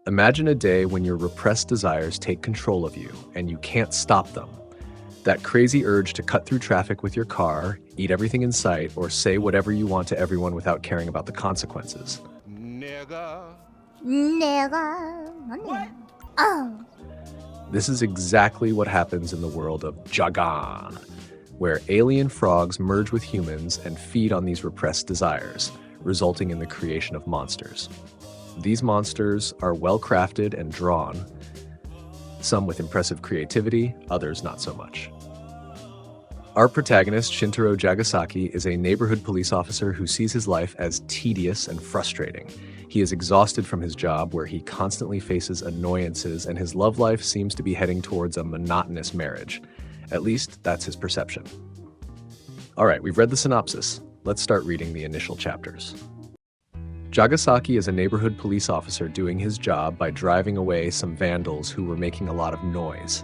Imagine a day when your repressed desires take control of you and you can't stop them. That crazy urge to cut through traffic with your car, eat everything in sight, or say whatever you want to everyone without caring about the consequences. What? Oh. This is exactly what happens in the world of Jagon, where alien frogs merge with humans and feed on these repressed desires, resulting in the creation of monsters. These monsters are well crafted and drawn, some with impressive creativity, others not so much. Our protagonist, Shintarou Jagasaki, is a neighborhood police officer who sees his life as tedious and frustrating. He is exhausted from his job, where he constantly faces annoyances, and his love life seems to be heading towards a monotonous marriage. At least, that's his perception. All right, we've read the synopsis. Let's start reading the initial chapters. Jagasaki is a neighborhood police officer doing his job by driving away some vandals who were making a lot of noise.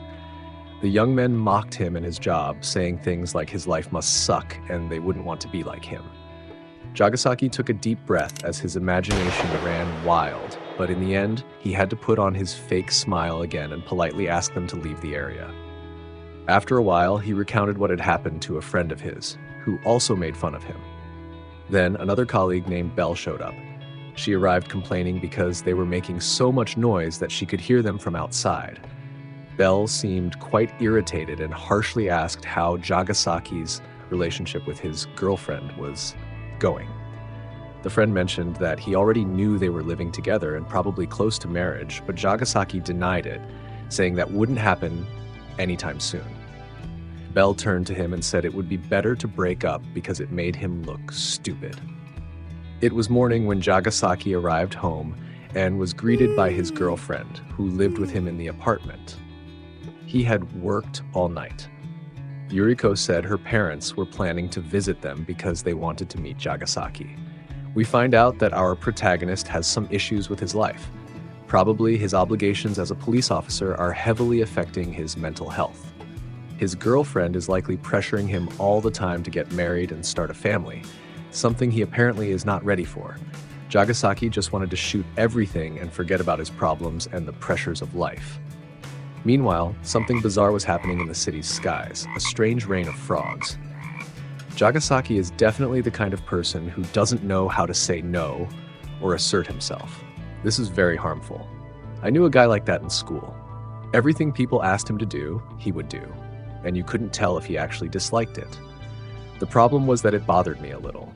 The young men mocked him and his job, saying things like his life must suck and they wouldn't want to be like him. Jagasaki took a deep breath as his imagination ran wild, but in the end, he had to put on his fake smile again and politely ask them to leave the area. After a while, he recounted what had happened to a friend of his, who also made fun of him. Then another colleague named Belle showed up. She arrived complaining because they were making so much noise that she could hear them from outside. Belle seemed quite irritated and harshly asked how Jagasaki's relationship with his girlfriend was going. The friend mentioned that he already knew they were living together and probably close to marriage, but Jagasaki denied it, saying that wouldn't happen anytime soon. Belle turned to him and said it would be better to break up because it made him look stupid. It was morning when Jagasaki arrived home and was greeted by his girlfriend, who lived with him in the apartment. He had worked all night. Yuriko said her parents were planning to visit them because they wanted to meet Jagasaki. We find out that our protagonist has some issues with his life. Probably his obligations as a police officer are heavily affecting his mental health. His girlfriend is likely pressuring him all the time to get married and start a family, something he apparently is not ready for. Jagasaki just wanted to shoot everything and forget about his problems and the pressures of life. Meanwhile, something bizarre was happening in the city's skies, a strange rain of frogs. Jagasaki is definitely the kind of person who doesn't know how to say no or assert himself. This is very harmful. I knew a guy like that in school. Everything people asked him to do, he would do, and you couldn't tell if he actually disliked it. The problem was that it bothered me a little.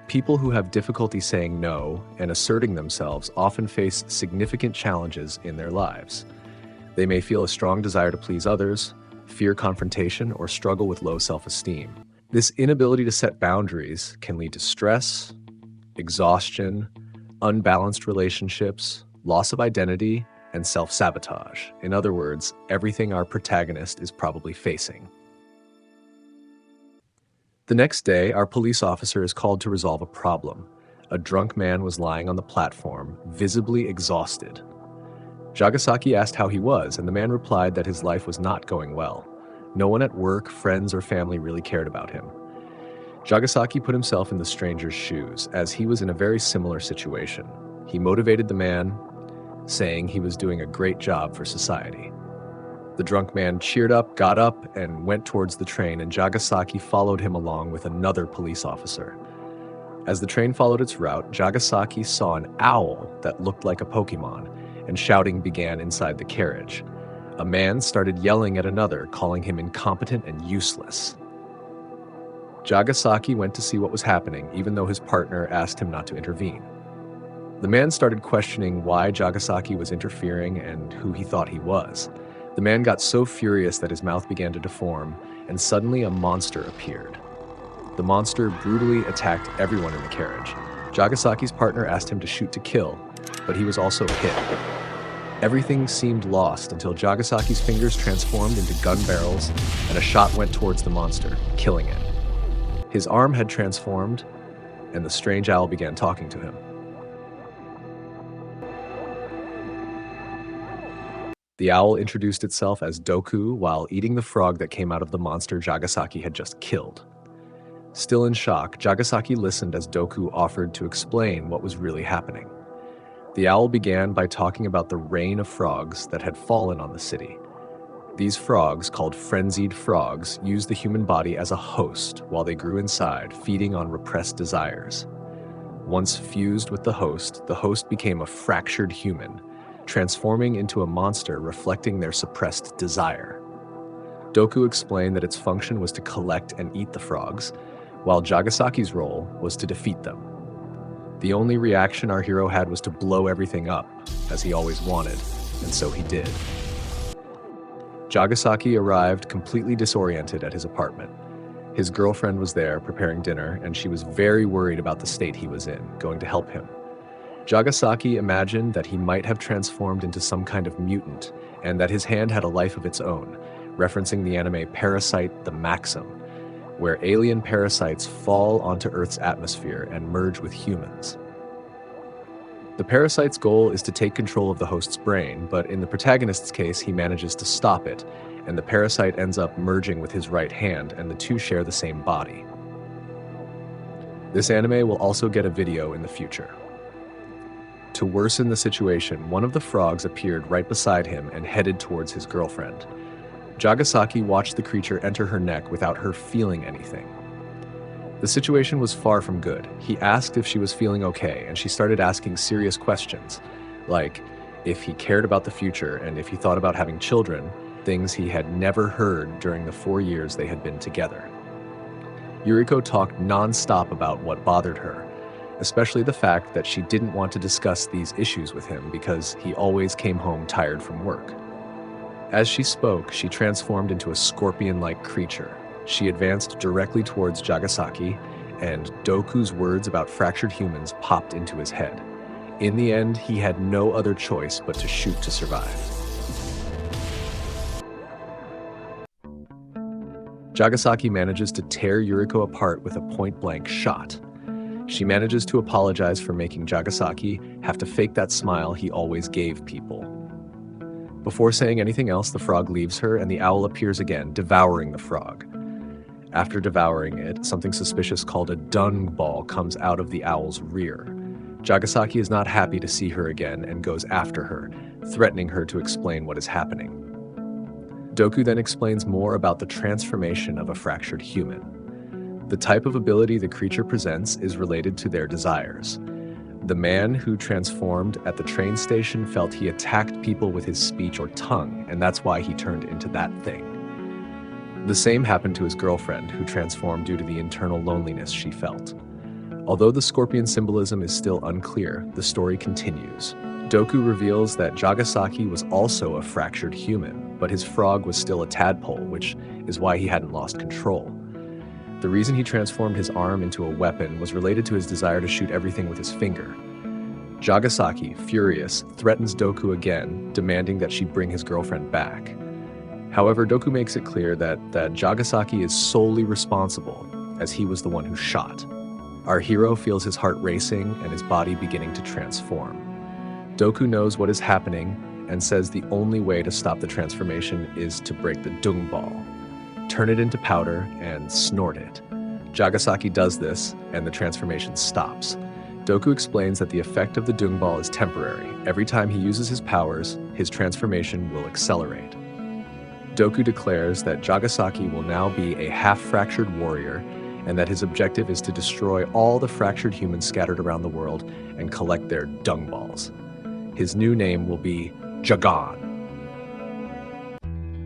People who have difficulty saying no and asserting themselves often face significant challenges in their lives. They may feel a strong desire to please others, fear confrontation, or struggle with low self-esteem. This inability to set boundaries can lead to stress, exhaustion, unbalanced relationships, loss of identity, and self-sabotage. In other words, everything our protagonist is probably facing. The next day, our police officer is called to resolve a problem. A drunk man was lying on the platform, visibly exhausted. Jagasaki asked how he was, and the man replied that his life was not going well. No one at work, friends, or family really cared about him. Jagasaki put himself in the stranger's shoes, as he was in a very similar situation. He motivated the man, saying he was doing a great job for society. The drunk man cheered up, got up, and went towards the train, and Jagasaki followed him along with another police officer. As the train followed its route, Jagasaki saw an owl that looked like a Pokemon, and shouting began inside the carriage. A man started yelling at another, calling him incompetent and useless. Jagasaki went to see what was happening, even though his partner asked him not to intervene. The man started questioning why Jagasaki was interfering and who he thought he was. The man got so furious that his mouth began to deform, and suddenly a monster appeared. The monster brutally attacked everyone in the carriage. Jagasaki's partner asked him to shoot to kill, but he was also hit. Everything seemed lost until Jagasaki's fingers transformed into gun barrels and a shot went towards the monster, killing it. His arm had transformed, and the strange owl began talking to him. The owl introduced itself as Doku while eating the frog that came out of the monster Jagasaki had just killed. Still in shock, Jagasaki listened as Doku offered to explain what was really happening. The owl began by talking about the rain of frogs that had fallen on the city. These frogs, called frenzied frogs, used the human body as a host while they grew inside, feeding on repressed desires. Once fused with the host became a fractured human, transforming into a monster reflecting their suppressed desire. Doku explained that its function was to collect and eat the frogs, while Jagasaki's role was to defeat them. The only reaction our hero had was to blow everything up, as he always wanted, and so he did. Jagasaki arrived completely disoriented at his apartment. His girlfriend was there preparing dinner, and she was very worried about the state he was in, going to help him. Jagasaki imagined that he might have transformed into some kind of mutant, and that his hand had a life of its own, referencing the anime Parasite the Maxim, where alien parasites fall onto Earth's atmosphere and merge with humans. The parasite's goal is to take control of the host's brain, but in the protagonist's case, he manages to stop it, and the parasite ends up merging with his right hand, and the two share the same body. This anime will also get a video in the future. To worsen the situation, one of the frogs appeared right beside him and headed towards his girlfriend. Jagasaki watched the creature enter her neck without her feeling anything. The situation was far from good. He asked if she was feeling okay, and she started asking serious questions, like if he cared about the future and if he thought about having children, things he had never heard during the 4 years they had been together. Yuriko talked non-stop about what bothered her, especially the fact that she didn't want to discuss these issues with him because he always came home tired from work. As she spoke, she transformed into a scorpion-like creature. She advanced directly towards Jagasaki, and Doku's words about fractured humans popped into his head. In the end, he had no other choice but to shoot to survive. Jagasaki manages to tear Yuriko apart with a point-blank shot. She manages to apologize for making Jagasaki have to fake that smile he always gave people. Before saying anything else, the frog leaves her, and the owl appears again, devouring the frog. After devouring it, something suspicious called a dung ball comes out of the owl's rear. Jagasaki is not happy to see her again and goes after her, threatening her to explain what is happening. Doku then explains more about the transformation of a fractured human. The type of ability the creature presents is related to their desires. The man who transformed at the train station felt he attacked people with his speech or tongue, and that's why he turned into that thing. The same happened to his girlfriend, who transformed due to the internal loneliness she felt. Although the scorpion symbolism is still unclear, the story continues. Doku reveals that Jagasaki was also a fractured human, but his frog was still a tadpole, which is why he hadn't lost control. The reason he transformed his arm into a weapon was related to his desire to shoot everything with his finger. Jagasaki, furious, threatens Doku again, demanding that she bring his girlfriend back. However, Doku makes it clear that Jagasaki is solely responsible, as he was the one who shot. Our hero feels his heart racing and his body beginning to transform. Doku knows what is happening and says the only way to stop the transformation is to break the dung ball, turn it into powder, and snort it. Jagasaki does this, and the transformation stops. Doku explains that the effect of the dung ball is temporary. Every time he uses his powers, his transformation will accelerate. Doku declares that Jagasaki will now be a half-fractured warrior, and that his objective is to destroy all the fractured humans scattered around the world and collect their dung balls. His new name will be Jagon.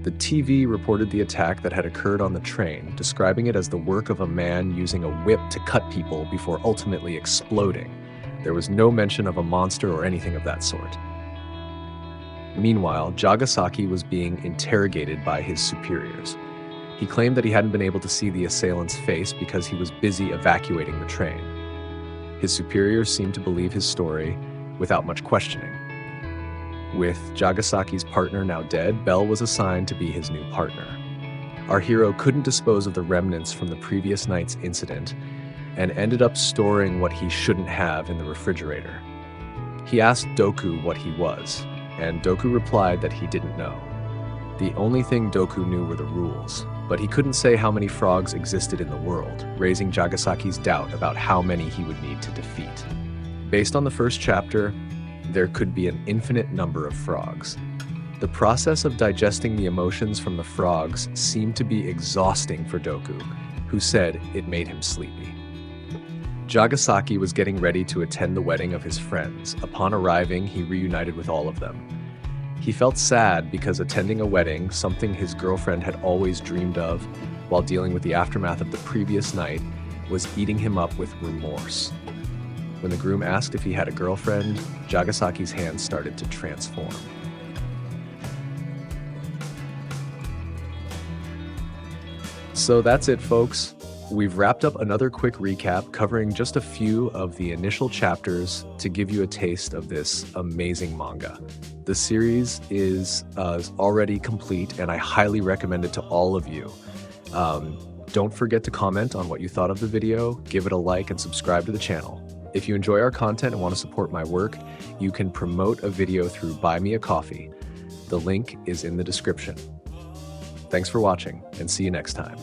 The TV reported the attack that had occurred on the train, describing it as the work of a man using a whip to cut people before ultimately exploding. There was no mention of a monster or anything of that sort. Meanwhile, Jagasaki was being interrogated by his superiors. He claimed that he hadn't been able to see the assailant's face because he was busy evacuating the train. His superiors seemed to believe his story without much questioning. With Jagasaki's partner now dead, Bell was assigned to be his new partner. Our hero couldn't dispose of the remnants from the previous night's incident and ended up storing what he shouldn't have in the refrigerator. He asked Doku what he was, and Doku replied that he didn't know. The only thing Doku knew were the rules, but he couldn't say how many frogs existed in the world, raising Jagasaki's doubt about how many he would need to defeat. Based on the first chapter, there could be an infinite number of frogs. The process of digesting the emotions from the frogs seemed to be exhausting for Doku, who said it made him sleepy. Jagasaki was getting ready to attend the wedding of his friends. Upon arriving, he reunited with all of them. He felt sad because attending a wedding, something his girlfriend had always dreamed of while dealing with the aftermath of the previous night, was eating him up with remorse. When the groom asked if he had a girlfriend, Jagasaki's hands started to transform. So that's it, folks. We've wrapped up another quick recap covering just a few of the initial chapters to give you a taste of this amazing manga. The series is already complete, and I highly recommend it to all of you. Don't forget to comment on what you thought of the video, give it a like, and subscribe to the channel. If you enjoy our content and want to support my work, you can promote a video through Buy Me a Coffee. The link is in the description. Thanks for watching, and see you next time.